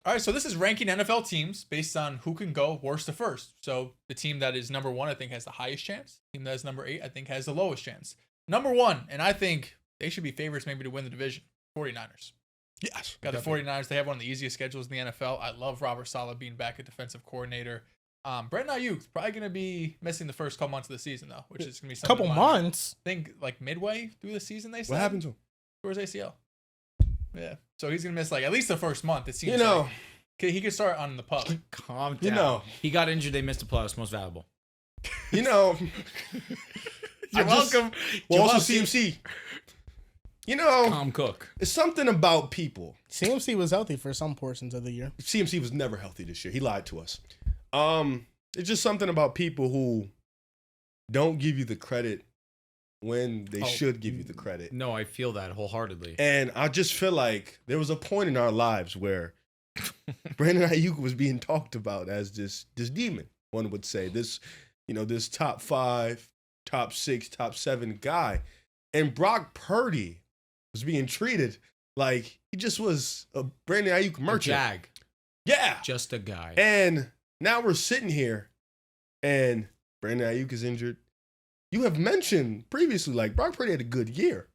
All right, so this is ranking NFL teams based on who can go worst to first. So the team that is number 1, I think, has the highest chance. The team that is number 8, I think, has the lowest chance. Number 1, and I think they should be favorites maybe to win the division, 49ers. Yes. Got the 49ers. They have one of the easiest schedules in the NFL. I love Robert Saleh being back at defensive coordinator. Brandon Ayuk's probably going to be missing the first couple months of the season, though, which is going to be something. Couple months? I think like midway through the season, they said. What happened to him? Towards ACL. Yeah. So he's going to miss like at least the first month, it seems know. like. He could start on the pub. Calm down. You know. He got injured. They missed the playoffs. Most valuable. You know. You're welcome. Well, also CMC. You know. Calm Cook. It's something about people. CMC was healthy for some portions of the year. CMC was never healthy this year. He lied to us. It's just something about people who don't give you the credit when they should give you the credit. No, I feel that wholeheartedly. And I just feel like there was a point in our lives where Brandon Ayuk was being talked about as this demon, one would say. This top 5, top 6, top 7 guy. And Brock Purdy was being treated like he just was a Brandon Ayuk merchant. Jag. Yeah. Just a guy. And now we're sitting here and Brandon Ayuk is injured. You have mentioned previously, like, Brock Purdy had a good year,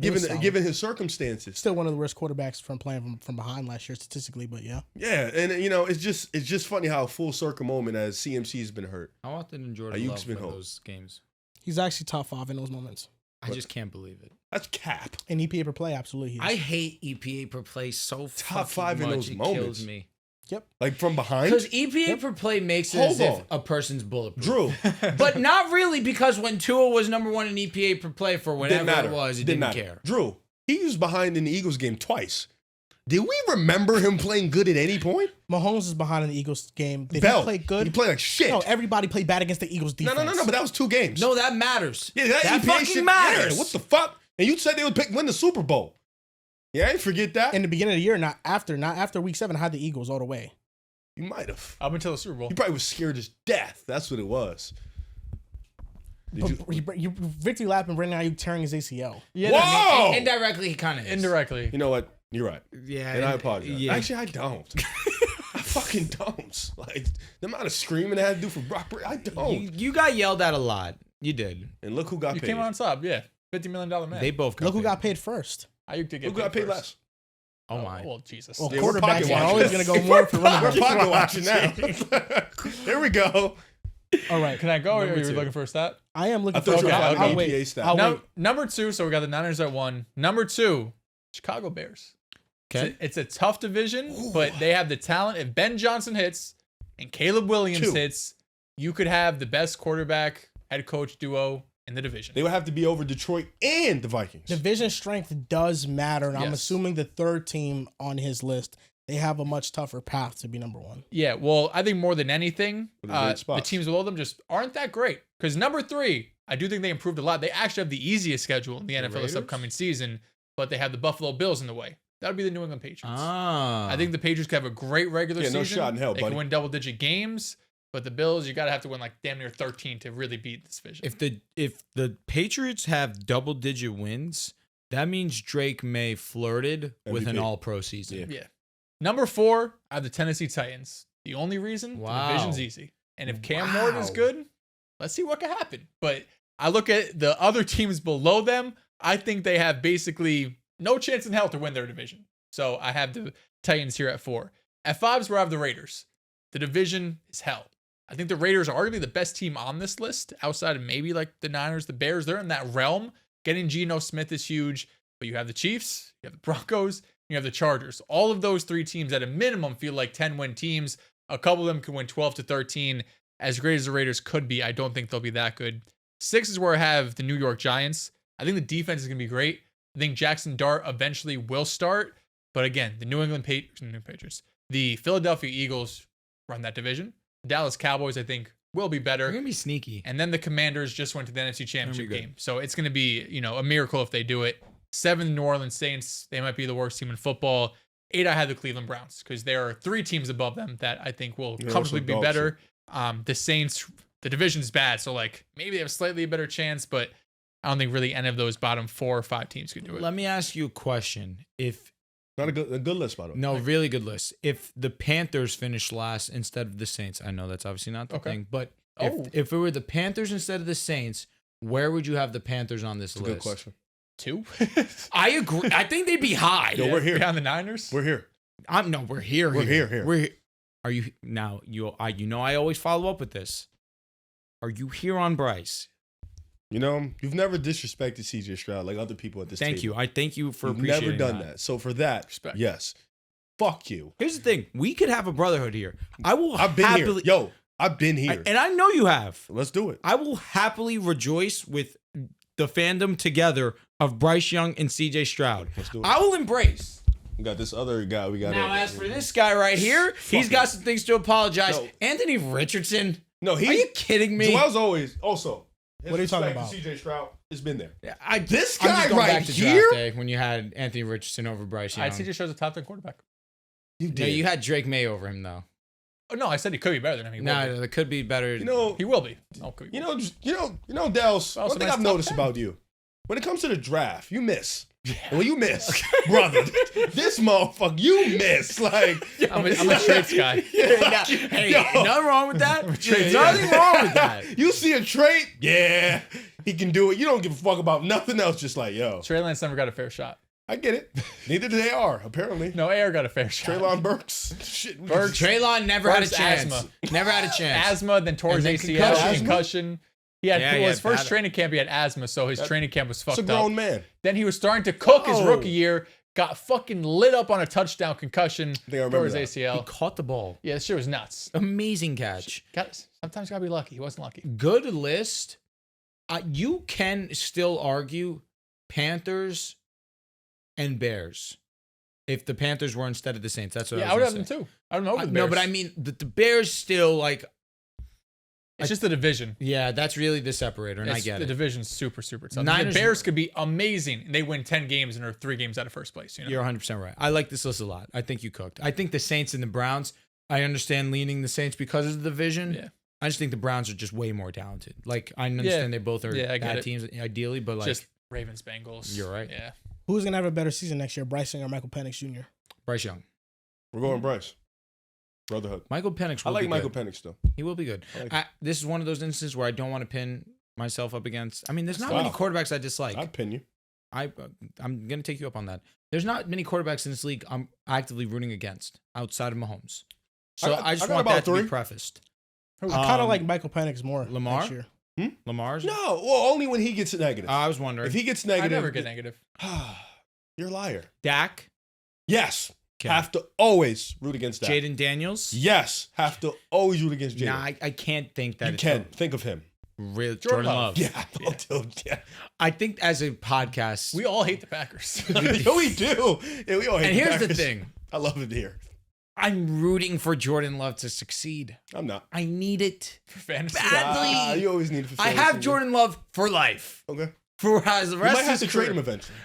given his circumstances. Still one of the worst quarterbacks from playing from behind last year statistically, but yeah. Yeah, and it's just funny how full circle moment as CMC has been hurt. How often did Jordan Ayuk's Love been win home. those games? He's actually top 5 in those moments. I just can't believe it. That's cap. In EPA per play, absolutely. He is. I hate EPA per play so Top fucking 5 in much. those It moments. kills me. Yep. Like from behind? Because EPA per play makes it as if a person's bulletproof. Drew. But not really, because when Tua was number 1 in EPA per play for whatever matter. it was, he Didn't didn't matter. care. Drew, he was behind in the Eagles game twice. Did we remember him playing good at any point? Mahomes is behind in the Eagles game. Did Bell. he play good? He played like shit. No, everybody played bad against the Eagles defense. No, but that was 2 games. No, that matters. Yeah, that EPA fucking shit matters. Yeah, what the fuck? And you said they would win the Super Bowl. Yeah, I didn't forget that. In the beginning of the year, not after week 7, I had the Eagles all the way. You might have. Up until the Super Bowl. He probably was scared as death. That's what it was. Victory lap and Brandon Ayuk tearing his ACL. Yeah, Whoa! Indirectly, he kind of is. indirectly. You know what? You're right. Yeah. And I apologize. Yeah. Actually, I don't. I fucking don't. Like, the amount of screaming I had to do for Brock Purdy, I don't. You got yelled at a lot. You did. And look who got You paid. came on top, yeah. $50 million man. They both got Look who paid. got paid first. Ayuk did get Who got paid first. less? Oh, my. Well, Jesus. Well, Yeah, we're quarterbacks pocket are always watching. going to go more for running We're backs. pocket watching now. Here we go. All right. Can I go, or are Number you 2. looking for a stat? I am I looking thought for you were Okay, talking I'll about wait. EPA stat. I'll Num- wait. Number 2, so we got the Niners at 1. Number 2, Chicago Bears. Okay. It's a tough division, but they have the talent. If Ben Johnson hits and Caleb Williams 2. hits, you could have the best quarterback head coach duo in the division. They would have to be over Detroit and the Vikings. Division strength does matter, and I'm Yes. assuming the third team on his list, they have a much tougher path to be number 1. Yeah, well, I think more than anything, What are great the spots? teams below them just aren't that great. Because number 3, I do think they improved a lot. They actually have the easiest schedule in the NFL this Raiders? upcoming season, but they have the Buffalo Bills in the way. That would be the New England Patriots. Ah. I think the Patriots could have a great regular Yeah, season. no shot in hell, they buddy. can win double-digit games, but the Bills, you got to have to win like damn near 13 to really beat this division. If the Patriots have double-digit wins, that means Drake May flirted with an MVP. all-pro season. Yeah. Number 4, I have the Tennessee Titans. The only reason Wow. the division's easy. And if Cam Newton is Wow. good, let's see what can happen. But I look at the other teams below them. I think they have basically no chance in hell to win their division. So I have the Titans here at 4. At 5 is where I have the Raiders. The division is hell. I think the Raiders are arguably the best team on this list, outside of maybe like the Niners, the Bears. They're in that realm. Getting Geno Smith is huge. But you have the Chiefs, you have the Broncos, you have the Chargers. All of those 3 teams at a minimum feel like 10-win teams. A couple of them can win 12 to 13. As great as the Raiders could be, I don't think they'll be that good. 6 is where I have the New York Giants. I think the defense is going to be great. I think Jackson Dart eventually will start. But again, the New England Patriots, the Philadelphia Eagles run that division. The Dallas Cowboys, I think, will be better. They're going to be sneaky. And then the Commanders just went to the NFC Championship good. game. So it's going to be, a miracle if they do it. 7, New Orleans Saints. They might be the worst team in football. 8, I had the Cleveland Browns because there are 3 teams above them that I think will They're comfortably also be dog better. The Saints, the division's bad. So, maybe they have slightly a better chance, but I don't think really any of those bottom 4 or 5 teams could do it. Let me ask you a question. If Not a good list, by the way. No, really good list. If the Panthers finished last instead of the Saints, I know that's obviously not the thing, but if it were the Panthers instead of the Saints, where would you have the Panthers on this list? Good question. 2? I agree. I think they'd be high. Yo, we're here. Behind the Niners? We're here. We're here. We're here. We're here. Are you now? I always follow up with this. Are you here on Bryce? You know, you've never disrespected CJ Stroud like other people at this table. Thank you. I thank you for You've appreciating never done that. So for that, respect. Yes. Fuck you. Here's the thing. We could have a brotherhood here. I've been here. Yo, I've been here. And I know you have. Let's do it. I will happily rejoice with the fandom together of Bryce Young and CJ Stroud. Let's do it. I will embrace. We got this other guy. We got Now, as for this guy right here, he's got some things to apologize. No. Anthony Richardson. No, Are you kidding me? Joel's always also. What are you talking about? CJ Stroud has been there. Yeah, This I'm guy just going right back to here. draft day when you had Anthony Richardson over Bryce Young. I'd CJ Stroud's a top 10 quarterback. You No, did. you had Drake May over him though. Oh, no, I said he could be better than him. He will be. No, it could be better. You know. He will be. No, could be. You know, Dels. Well, One thing nice I've top noticed 10. about you, when it comes to the draft, you miss. And when you miss, brother, this motherfucker, you miss. Like, I'm a traits guy. Hey, Yo. nothing wrong with that. Yeah. Nothing wrong with that. You see a trait, yeah, he can do it. You don't give a fuck about nothing else. Just like, yo, Trey Lance never got a fair shot. I get it. Neither do they are, apparently. No, AR got a fair shot. Traylon Burks. Shit. Burks. Traylon never had a First chance. asthma. Never had a chance. Asthma, then tore his And then ACL, concussion. concussion. He had, Yeah, well, he his had first bad- training camp, he had asthma, so his training camp was It's fucked a grown up. man. Then he was starting to cook his Whoa. rookie year, got fucking lit up on a touchdown concussion, I remember tore his that. He ACL. caught the ball. Yeah, this shit was nuts. Amazing catch. Sometimes gotta be lucky. He wasn't lucky. Good list. You can still argue Panthers and Bears. If the Panthers were instead of the Saints, that's what Yeah, I I would was have them gonna say. too. I don't know. No, but I mean the Bears still like. It's just the division. Yeah, that's really the separator, and I get the it. division's super tough. Niners- The Bears could be amazing, and they win 10 games and are 3 games out of first place. You know? You're 100% right. I like this list a lot. I think you cooked. I think the Saints and the Browns. I understand leaning the Saints because of the division. Yeah. I just think the Browns are just way more talented. Like I understand they both are I get bad it. teams ideally, but like Just Ravens, Bengals. You're right. Yeah. Who's gonna have a better season next year, Bryson or Michael Penix Jr.? Bryce Young, We're going Bryce. Brotherhood. Michael Penix. I Will like be Michael good. Penix, though. He will be good. I like This is one of those instances where I don't want to pin myself up against. I mean, there's not Wow. many quarterbacks I dislike. I'd pin you. I'm gonna take you up on that. There's not many quarterbacks in this league I'm actively rooting against outside of Mahomes. So I just I got want about that to be 3. prefaced. I kind of Um, like Michael Penix more. Lamar? Next year. Lamar's. No, well, only when he gets negative. I was wondering. If he gets I negative, never get negative. you're a liar. Dak, Yes. Okay. Have to always root against that. Jaden Daniels. Yes. Have to always root against Jaden. Nah, I can't think that you it's can. Think of him. real Jordan Jordan Love. Love. Yeah. Dude, yeah. I think as a podcast, We all hate the Packers. Yeah, we do. Yeah, we all hate and here's the Packers. thing: I love it here. I'm rooting for Jordan Love to succeed. I'm not. I need it. For fantasy. Badly. You always need it for I fantasy, have man. Jordan Love for life. Okay. For as the You rest might of have his to trade career. him eventually.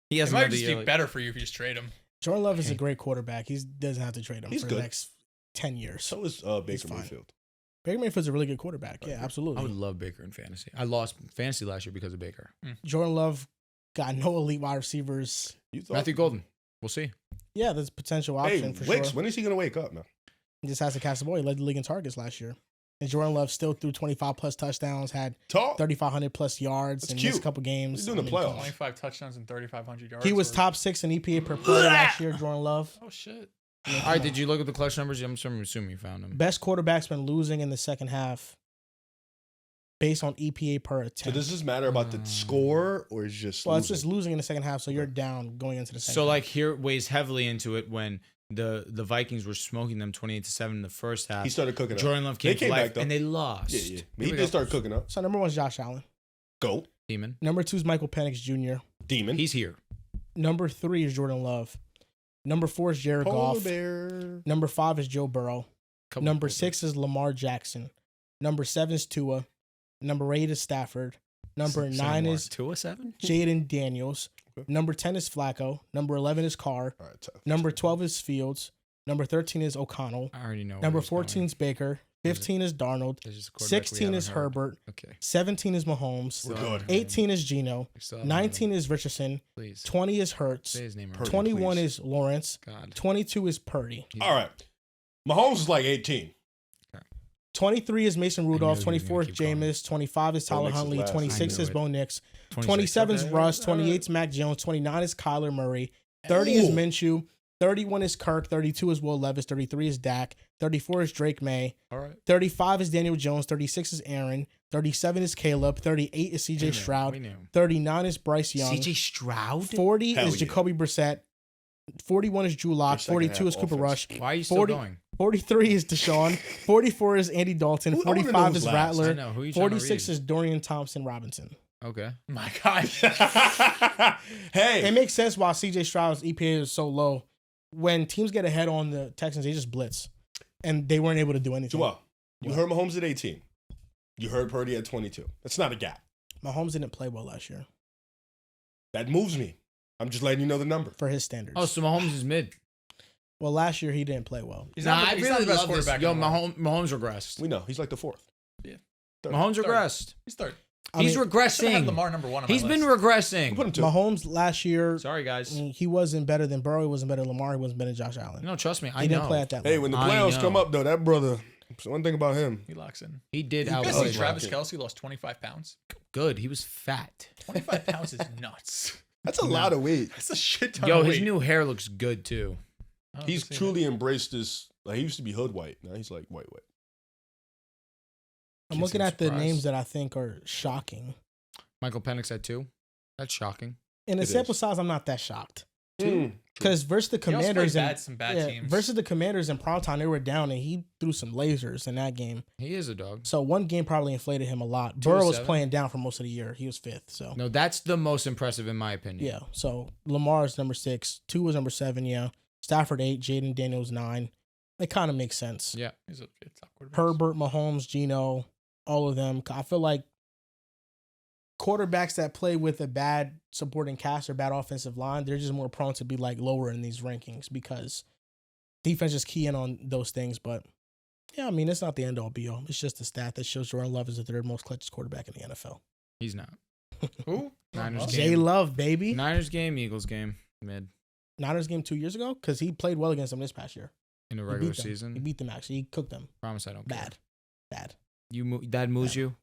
He It has might another just year. be better for you if you just trade him. Jordan Love is a great quarterback. He doesn't have to trade him He's for good. the next 10 years. So is Baker fine. Mayfield. Baker Mayfield's a really good quarterback. Yeah, I would absolutely. love Baker in fantasy. I lost fantasy last year because of Baker. Jordan Love got no elite wide receivers. You thought? Matthew Golden. We'll see. Yeah, there's a potential Hey, option for Wicks, sure. when is he going to wake up, man? He just has to catch the ball. He led the league in targets last year. And Jordan Love still threw 25 plus touchdowns, had Talk. 3,500 plus yards That's in cute. this couple games. He's doing the come playoffs. on. 25 touchdowns and 3,500 yards. He was or- top 6 in EPA per play last year, Jordan Love. Oh, shit. Yeah, All right, come did on. you look at the clutch numbers? I'm assuming you found them. Best quarterbacks been losing in the second half based on EPA per So attempt. does this matter about the score or is just Well, it's losing? just losing in the second half, so you're down going into the second So half. like here it weighs heavily into it when the Vikings were smoking them 28-7 in the first half. He started cooking up. Jordan Love They came to came life back, though. and they lost. Yeah. Here He we did go. start cooking up. So number 1 is Josh Allen. Go. Demon. Number 2 is Michael Penix Jr. Demon. He's here. Number 3 is Jordan Love. Number 4 is Jared Polar Goff. bear. Number 5 is Joe Burrow. Couple Number people. 6 is Lamar Jackson. Number 7 is Tua. Number 8 is Stafford. Number Say 9 more. is 207. Jaden Daniels. Okay. Number 10 is Flacco. Number 11 is Carr. All right, tough. Number 12 is Fields. Number 13 is O'Connell. I already know. Number where he's going. 14 is Baker. 15 is Darnold. 16 is Herbert. Okay. 17 is Mahomes. We're good. 18 is Geno. 19 is Richardson. Please. 20 is Hurts. Say his name. Purdy, 21 please. is Lawrence. God. 22 is Purdy. All right. Mahomes is like 18. 23 is Mason Rudolph. knew he was 24 is gonna keep going. Jameis. 25 is Tyler Nix is Huntley. last. 26 I is knew Bo it. Nix. 26, 27 is okay. Russ. 28 is Mac Jones. 29 is Kyler Murray. 30 is Ooh. Minshew. 31 is Kirk. 32 is Will Levis. 33 is Dak. 34 is Drake May. All right. 35 is Daniel Jones. 36 is Aaron. 37 is Caleb. 38 is CJ Stroud. 39 is Bryce Young. CJ Stroud? 40 Hell is yeah. Jacoby Brissett. 41 is Drew Lock. Your second 42 half is Cooper offense. Rush. Why are you still 40 going? 43 is Deshaun. 44 is Andy Dalton. Who- I wanna know 45 who's is last. I Rattler. know. Who are you trying to 46 read? is Dorian Thompson Robinson. Okay. My God. Hey. It makes sense why CJ Stroud's EPA is so low. When teams get ahead on the Texans, they just blitz. And they weren't able to do anything. Joel, you heard Mahomes at 18. You heard Purdy at 22. That's not a gap. Mahomes didn't play well last year That moves me. I'm just letting you know the number. for his standards. Oh, so Mahomes is mid. Well, last year he didn't play well. He's Nah, not, I he's not really the best love this. quarterback. Yo, in the world. Mahomes regressed. We know. He's like the fourth. Third. Mahomes Third. regressed. He's third. He's Should have regressing. Lamar number one on He's my been list. regressing. Put him to. Mahomes last year, Sorry, guys. he wasn't better than Burrow. He wasn't better than Lamar. He wasn't better than Josh Allen. No, trust me. I He know. didn't play at that Hey, level. when the I playoffs know. come up, though, that brother, one thing about him, He locks in. He did You guys Oh, see outplay. Travis right. Kelce lost 25 pounds? Good. He was fat. 25 pounds is nuts. that's a lot of weight. That's a shit ton Yo, of his weight. new hair looks good too. I don't He's see truly embraced this. Like, he used to be hood white. Now he's like white. I'm Kiss looking and at the surprise. names that I think are shocking. Michael Penix at 2. That's shocking. In the It sample is. size, I'm not that shocked. Mm. Because versus the He also Commanders played and some bad teams. versus the Commanders in primetime, they were down and he threw some lasers in that game. He is a dog. So one game probably inflated him a lot. 2 of Burrow was 7. playing down for most of the year. He was 5th. So No, that's the most impressive in my opinion. yeah. So Lamar is number 6. 2 was number 7. Yeah. Stafford 8. Jaden Daniels 9. It kind of makes sense. Yeah. He's a top quarterback. Herbert, Mahomes, Geno, all of them. I feel like quarterbacks that play with a bad supporting cast or bad offensive line, they're just more prone to be like lower in these rankings because defense is key in on those things. But yeah, I mean, it's not the end all be all. It's just a stat that shows Jordan Love is the 3rd most clutch quarterback in the NFL. He's not. Who? Niners Oh, game. J Love, baby. Niners game, Eagles game, mid Niners game 2 years ago because he played well against them this past year. in a He regular beat them. He season. beat them actually. He cooked them. Promise I don't care. Bad. That moves you.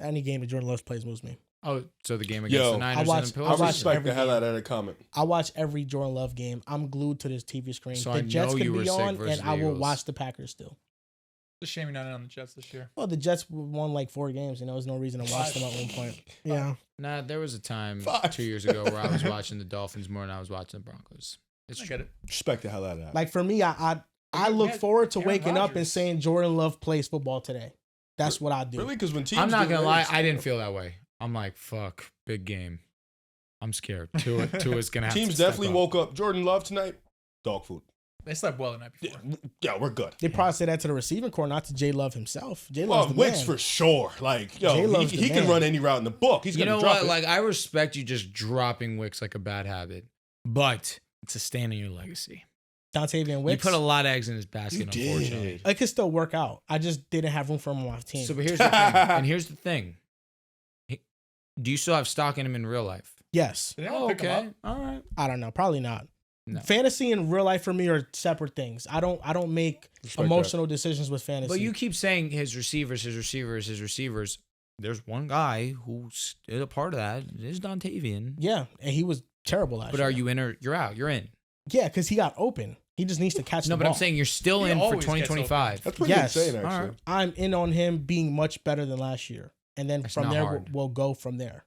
Any game that Jordan Love plays moves me. Oh, so the game against Yo, the Niners I and the watch I Pillars. respect every the hell game. out of that comment. I watch every Jordan Love game. I'm glued to this TV screen. So the I Jets know can you were be sick on, versus and the I will Eagles. watch the Packers still. It's a shame you're not in on the Jets this year. Well, the Jets won like 4 games. You know, there's no reason to watch them at one point. Yeah. Nah, there was a time 5. 2 years ago where I was watching the Dolphins more than I was watching the Broncos. It's I true. get it. Respect the hell out of that. Like for me, I You look had forward to Aaron waking up and Rodgers. saying Jordan Love plays football today. That's what I do. Really? Because when teams I'm not do gonna lie, this- I didn't feel that way. I'm like, fuck, big game. I'm scared. Tua's gonna have teams to step definitely up. woke up. Jordan Love tonight, dog food. They slept well the night Yeah, before. yeah, we're good. They probably say that to the receiving core, not to J Love himself. J Well, Love's the Wicks man. for sure. Like, yo, J-Love's he the can man. run any route in the book. He's You gonna know drop what? it. Like, I respect you just dropping Wicks like a bad habit, but it's a stain in your legacy. Dontavian Wicks. You put a lot of eggs in his basket, You did. unfortunately. It could still work out. I just didn't have room for him on my team. So, but here's the thing. And here's the thing. Do you still have stock in him in real life? yes. Did anyone pick him up? All right. I don't know. Probably not. No. Fantasy and real life for me are separate things. I don't make Respect emotional decisions with fantasy. But you keep saying his receivers. There's one guy who's a part of that. It is Dontavian. Yeah, and he was terrible last But year. are you in or you're out? You're in. Yeah, because he got open. He just needs to catch No, the but ball. I'm saying you're still He in for always gets 2025. That's pretty Yes. insane, All actually. right. I'm in on him being much better than last year. And then That's from not there, hard. we'll go from there.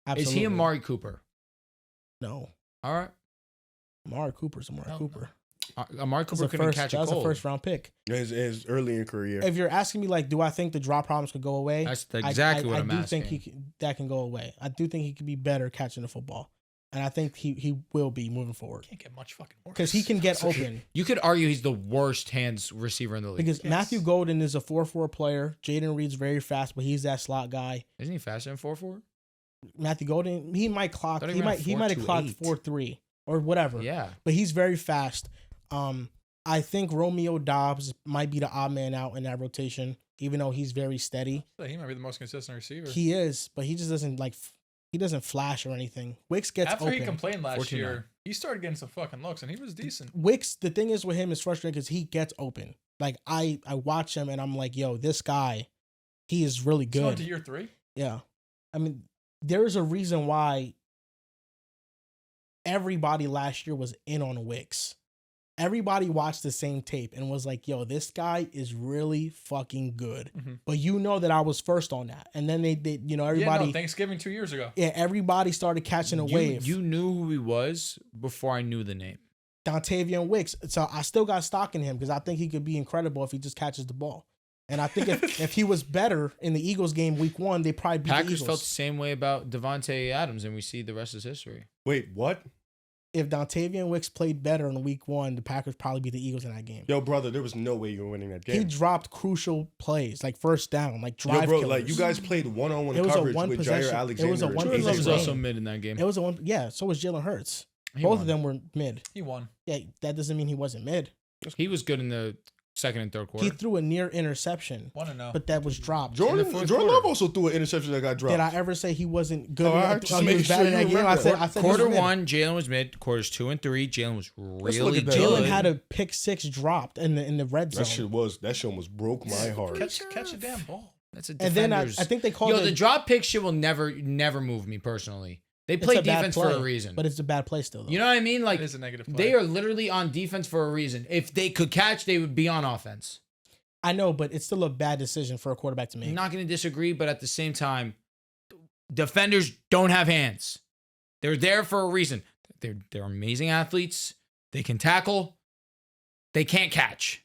Is Absolutely. he Amari Cooper? No. All right. Amari Cooper's Amari Hell Cooper. Amari That's Cooper a couldn't first, catch that a was a cold. first round pick. His early in career. If you're asking me, like, do I think the drop problems could go away? That's exactly what I'm I do asking. think that can go away. I do think he could be better catching the football. And I think he will be moving forward. Can't get much fucking worse. Because he can get open. You could argue he's the worst hands receiver in the league. Because Yes. Matthew Golden is a 4-4 player. Jaden Reed's very fast, but he's that slot guy. Isn't he faster than 4.4? Matthew Golden, he might clock. Thought he He ran might have clocked 4.28. 4.3 or whatever. Yeah. But he's very fast. I think Romeo Dobbs might be the odd man out in that rotation. even though he's very steady. He might be the most consistent receiver. He is, but he just doesn't he doesn't flash or anything. Wicks gets After open. he complained last 14-9. year, he started getting some fucking looks, and he was decent. Wicks, the thing is with him is frustrating because he gets open. Like I watch him and I'm like, yo, this guy, he is really He's going good. to year 3. Yeah. I mean, there's a reason why everybody last year was in on Wicks. Everybody watched the same tape and was like, yo, this guy is really fucking good. Mhm. But you know that I was first on that. And then they everybody. Thanksgiving 2 years ago. Yeah, everybody started catching a wave. You knew who he was before I knew the name. Dontavian Wicks. So I still got stock in him because I think he could be incredible if he just catches the ball. And I think if he was better in the Eagles game week 1, they probably beat the Packers Eagles. felt the same way about Devontae Adams, and we see the rest is history. Wait, what? If Dontavian Wicks played better in week 1, the Packers probably beat the Eagles in that game. Yo, brother, there was no way you were winning that game. He dropped crucial plays, like first down, like drive Yo, bro, killers. like you guys played one-on-one It was a coverage one with possession- Jair it Alexander. was a one and Jordan Love possession was AJ game. also mid in that game. It was a one. Yeah, so was Jalen Hurts. He Both won. of them were mid. He won. Yeah, that doesn't mean he wasn't mid. He was good in the second and third quarter. He threw a near interception, 1-0. but that was dropped. In the Jordan fourth Love quarter. also threw an interception that got dropped. Did I ever say he wasn't good? Oh, I enough? just He make was sure bad in you that game. remember. I said he was Quarter mid. 1, Jalen was mid. Quarters 2 and 3, Jalen was Let's look really at that. Jalen good. had a pick 6 dropped in the red zone. that shit was broke my heart. Catch a damn ball. That's a And then I defender's. think they called Yo, it. the drop pick shit will never move me personally. They It's play a bad defense for play, a reason. but it's a bad play still. Though. You know what I mean? Like It is a negative play. they are literally on defense for a reason. If they could catch, they would be on offense. I know, but it's still a bad decision for a quarterback to make. I'm not going to disagree, but at the same time, defenders don't have hands. They're there for a reason. They're amazing athletes. They can tackle. They can't catch.